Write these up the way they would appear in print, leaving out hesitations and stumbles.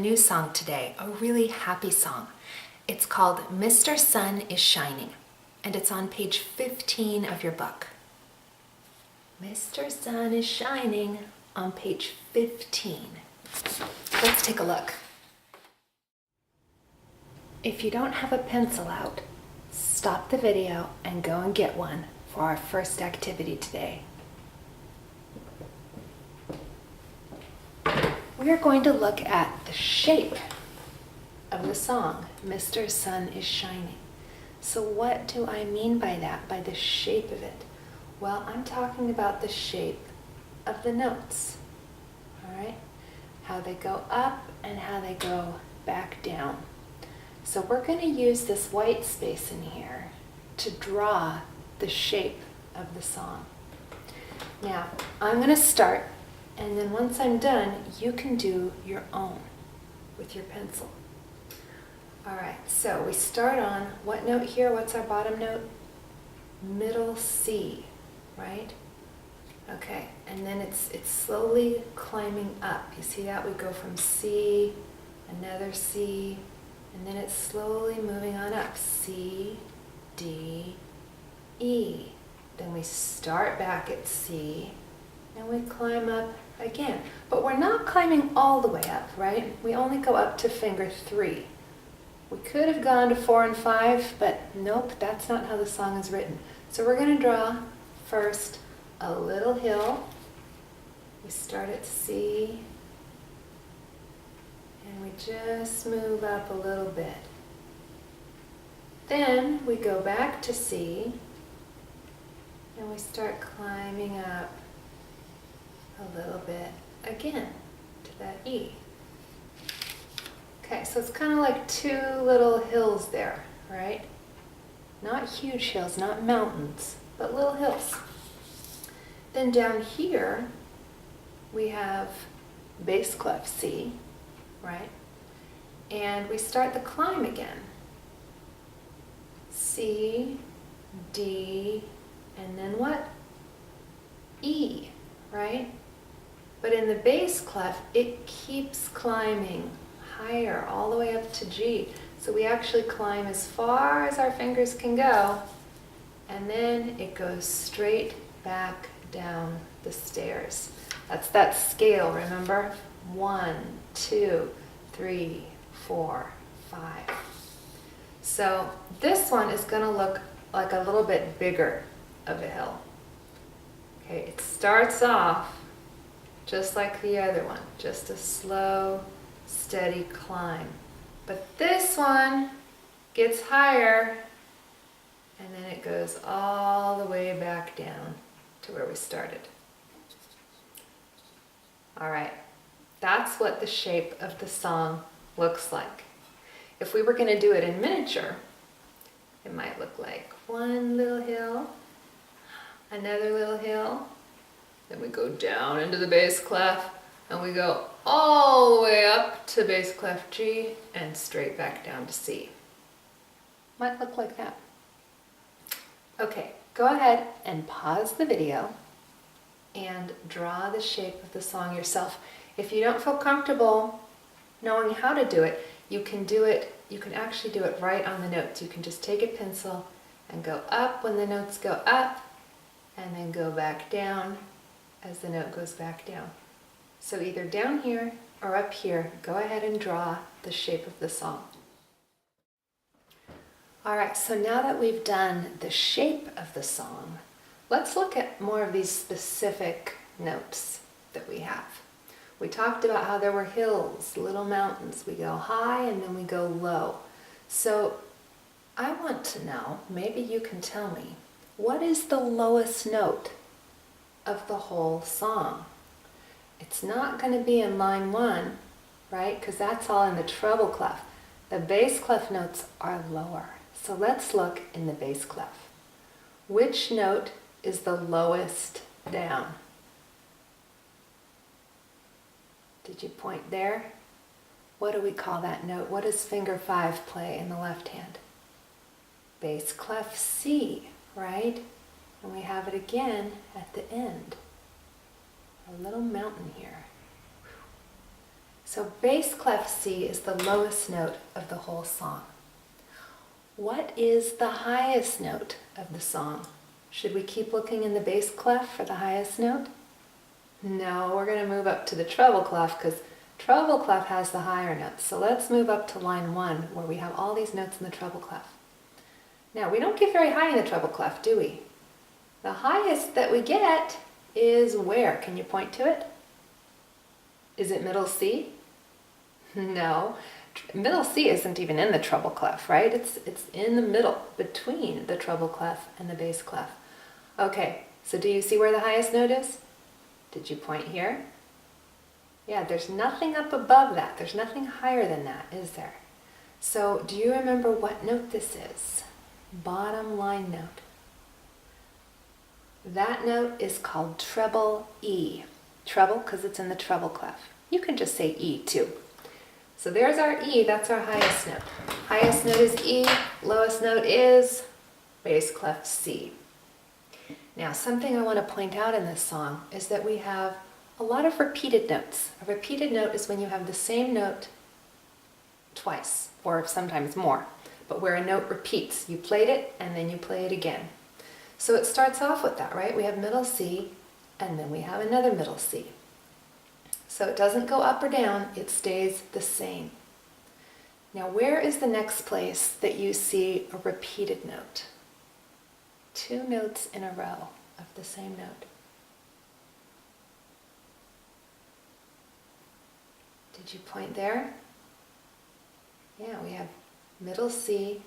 new song today, a really happy song. It's called Mr. Sun is Shining, and it's on page 15 of your book. Mr. Sun is Shining on page 15. Let's take a look. If you don't have a pencil out, stop the video and go and get one for our first activity today. We are going to look at the shape of the song, Mr. Sun is Shining. So what do I mean by that, by the shape of it? Well, I'm talking about the shape of the notes, all right? How they go up and how they go back down. So we're going to use this white space in here to draw the shape of the song. Now, I'm going to start, and then once I'm done, you can do your own with your pencil. All right, so we start on what note here? What's our bottom note? Middle C, right? Okay, and then it's slowly climbing up. You see that? We go from C, another C, and then it's slowly moving on up. C, D, E. Then we start back at C, and we climb up again. But we're not climbing all the way up, right? We only go up to finger 3. We could have gone to 4 and 5, but nope, that's not how the song is written. So we're going to draw first a little hill. We start at C, and we just move up a little bit. Then we go back to C, and we start climbing up a little bit again to that E. Okay, so it's kind of like two little hills there, right? Not huge hills, not mountains, but little hills. Then down here, we have bass clef C, right? And we start the climb again. C, D, and then what? E, right? But in the bass clef, it keeps climbing higher, all the way up to G. So we actually climb as far as our fingers can go, and then it goes straight back down the stairs. That's that scale, remember? 1, 2, 3, 4, 5. So this one is going to look like a little bit bigger of a hill. Okay, it starts off just like the other one, just a slow, steady climb. But this one gets higher, and then it goes all the way back down to where we started. All right, that's what the shape of the song looks like. If we were going to do it in miniature, it might look like one little hill, another little hill, then we go down into the bass clef, and we go all the way up to bass clef G and straight back down to C. Might look like that. Okay, go ahead and pause the video and draw the shape of the song yourself. If you don't feel comfortable knowing how to do it, you can actually do it right on the notes. You can just take a pencil and go up when the notes go up, and then go back down as the note goes back down. So either down here or up here, go ahead and draw the shape of the song. All right, so now that we've done the shape of the song, let's look at more of these specific notes that we have. We talked about how there were hills, little mountains. We go high and then we go low. So I want to know, maybe you can tell me, what is the lowest note of the whole song? It's not going to be in line 1, right? Because that's all in the treble clef. The bass clef notes are lower. So let's look in the bass clef. Which note is the lowest down? Did you point there? What do we call that note? What does finger 5 play in the left hand? Bass clef C, right? And we have it again at the end. A little mountain here. So bass clef C is the lowest note of the whole song. What is the highest note of the song? Should we keep looking in the bass clef for the highest note? No, we're going to move up to the treble clef because treble clef has the higher notes. So let's move up to line 1 where we have all these notes in the treble clef. Now, we don't get very high in the treble clef, do we? The highest that we get is where? Can you point to it? Is it middle C? No. Middle C isn't even in the treble clef, right? It's in the middle, between the treble clef and the bass clef. Okay, so do you see where the highest note is? Did you point here? Yeah, there's nothing up above that. There's nothing higher than that, is there? So do you remember what note this is? Bottom line note. That note is called treble E. Treble because it's in the treble clef. You can just say E too. So there's our E, that's our highest note. Highest note is E, lowest note is bass clef C. Now, something I want to point out in this song is that we have a lot of repeated notes. A repeated note is when you have the same note twice, or sometimes more, but where a note repeats. You played it, and then you play it again. So it starts off with that, right? We have middle C, and then we have another middle C. So it doesn't go up or down, it stays the same. Now, where is the next place that you see a repeated note? 2 notes in a row of the same note. Did you point there? Yeah, we have middle C,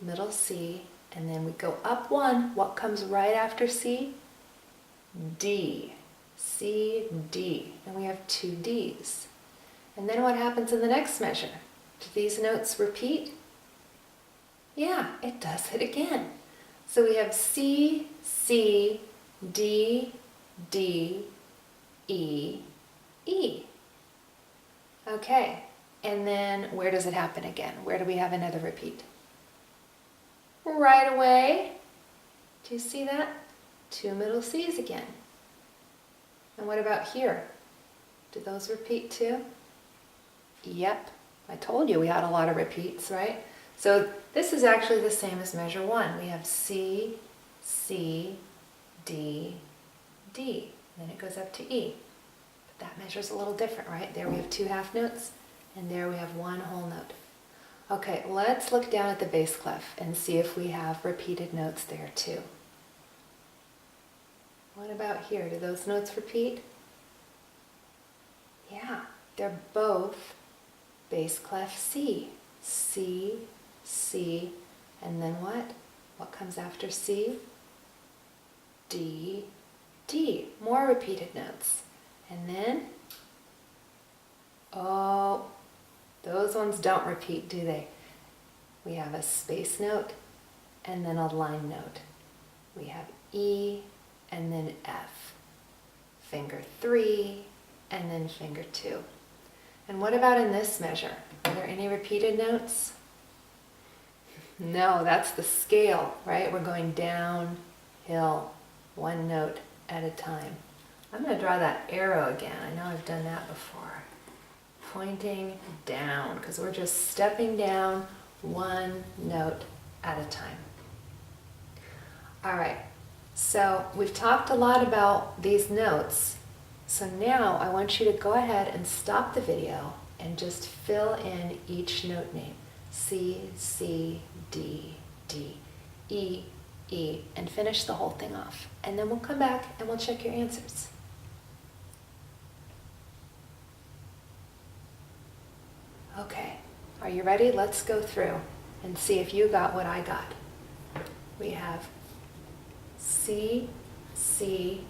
and then we go up 1. What comes right after C? D. C, D. And we have 2 Ds. And then what happens in the next measure? Do these notes repeat? Yeah, it does it again. So we have C, C, D, D, E, E. Okay, and then where does it happen again? Where do we have another repeat? Right away. Do you see that? 2 middle C's again. And what about here? Do those repeat too? Yep, I told you we had a lot of repeats, right? So this is actually the same as measure 1. We have C, C, D, D. Then it goes up to E. But that measure's a little different, right? There we have 2 half notes, and there we have 1 whole note. Okay, let's look down at the bass clef and see if we have repeated notes there too. What about here? Do those notes repeat? Yeah, they're both bass clef C. C, C, and then what? What comes after C? D, D. More repeated notes. And then, oh, those ones don't repeat, do they? We have a space note and then a line note. We have E and then F. Finger 3 and then finger 2. And what about in this measure? Are there any repeated notes? No, that's the scale, right? We're going downhill, 1 note at a time. I'm going to draw that arrow again. I know I've done that before. Pointing down, because we're just stepping down 1 note at a time. All right, so we've talked a lot about these notes. So now I want you to go ahead and stop the video and just fill in each note name. C, C, D, D, E, E, and finish the whole thing off. And then we'll come back and we'll check your answers. Okay, are you ready? Let's go through and see if you got what I got. We have C, C,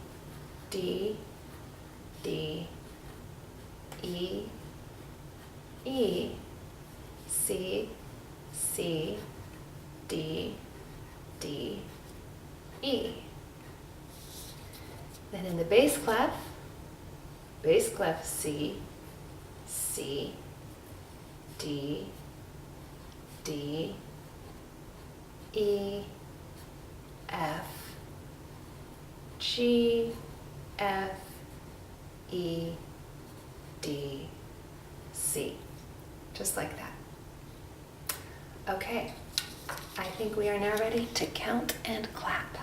D, D, E, E, C, C, D, D, E. Then in the bass clef C, C, D, D, E, F, G, F, E, D, C. Just like that. Okay, I think we are now ready to count and clap.